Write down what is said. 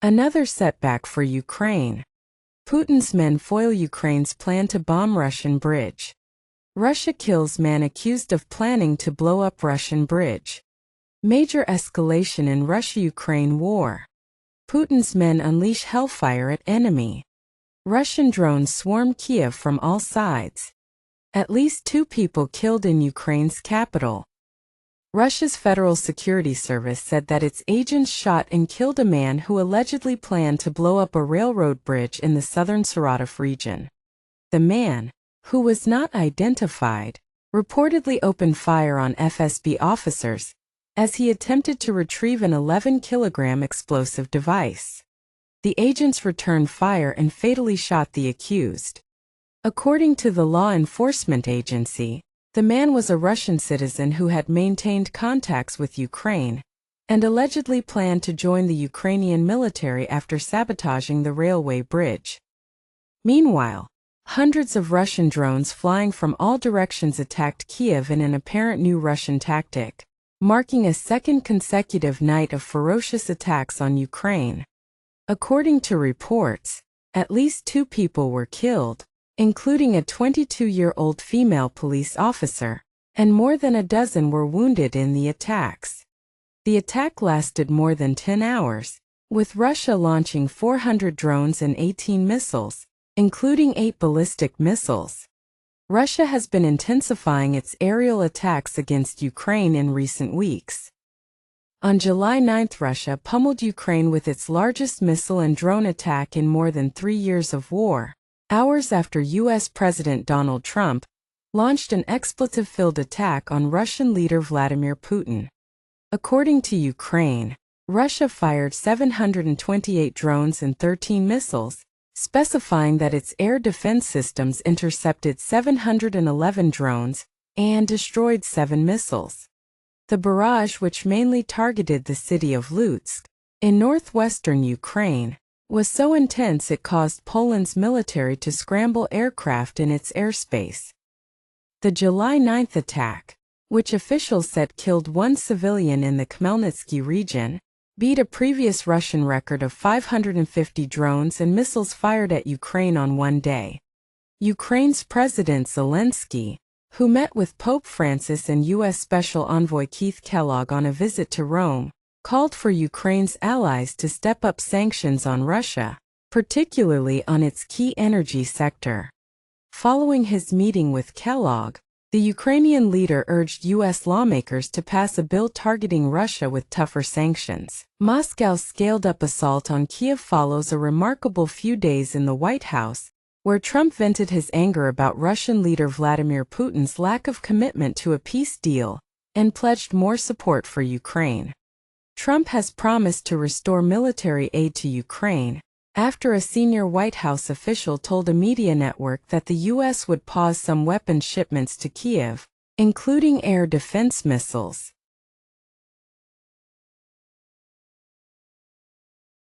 Another setback for Ukraine. Putin's men foil Ukraine's plan to bomb Russian bridge. Russia kills man accused of planning to blow up Russian bridge. Major escalation in Russia-Ukraine war. Putin's men unleash hellfire at enemy. Russian drones swarm Kiev from all sides. At least 2 people killed in Ukraine's capital. Russia's Federal Security Service said that its agents shot and killed a man who allegedly planned to blow up a railroad bridge in the southern Saratov region. The man, who was not identified, reportedly opened fire on FSB officers as he attempted to retrieve an 11-kilogram explosive device. The agents returned fire and fatally shot the accused. According to the law enforcement agency, the man was a Russian citizen who had maintained contacts with Ukraine and allegedly planned to join the Ukrainian military after sabotaging the railway bridge. Meanwhile, hundreds of Russian drones flying from all directions attacked Kiev in an apparent new Russian tactic, marking a second consecutive night of ferocious attacks on Ukraine. According to reports, at least 2 people were killed, including a 22-year-old female police officer, and more than a dozen were wounded in the attacks. The attack lasted more than 10 hours, with Russia launching 400 drones and 18 missiles, including 8 ballistic missiles. Russia has been intensifying its aerial attacks against Ukraine in recent weeks. On July 9, Russia pummeled Ukraine with its largest missile and drone attack in more than 3 years of war, hours after U.S. President Donald Trump launched an expletive-filled attack on Russian leader Vladimir Putin. According to Ukraine, Russia fired 728 drones and 13 missiles, specifying that its air defense systems intercepted 711 drones and destroyed 7 missiles. The barrage, which mainly targeted the city of Lutsk, in northwestern Ukraine, was so intense it caused Poland's military to scramble aircraft in its airspace. The July 9 attack, which officials said killed 1 civilian in the Khmelnytsky region, beat a previous Russian record of 550 drones and missiles fired at Ukraine on one day. Ukraine's President Zelenskyy, who met with Pope Francis and U.S. Special Envoy Keith Kellogg on a visit to Rome, called for Ukraine's allies to step up sanctions on Russia, particularly on its key energy sector. Following his meeting with Kellogg, the Ukrainian leader urged U.S. lawmakers to pass a bill targeting Russia with tougher sanctions. Moscow's scaled-up assault on Kiev follows a remarkable few days in the White House, where Trump vented his anger about Russian leader Vladimir Putin's lack of commitment to a peace deal and pledged more support for Ukraine. Trump has promised to restore military aid to Ukraine, after a senior White House official told a media network that the U.S. would pause some weapons shipments to Kiev, including air defense missiles.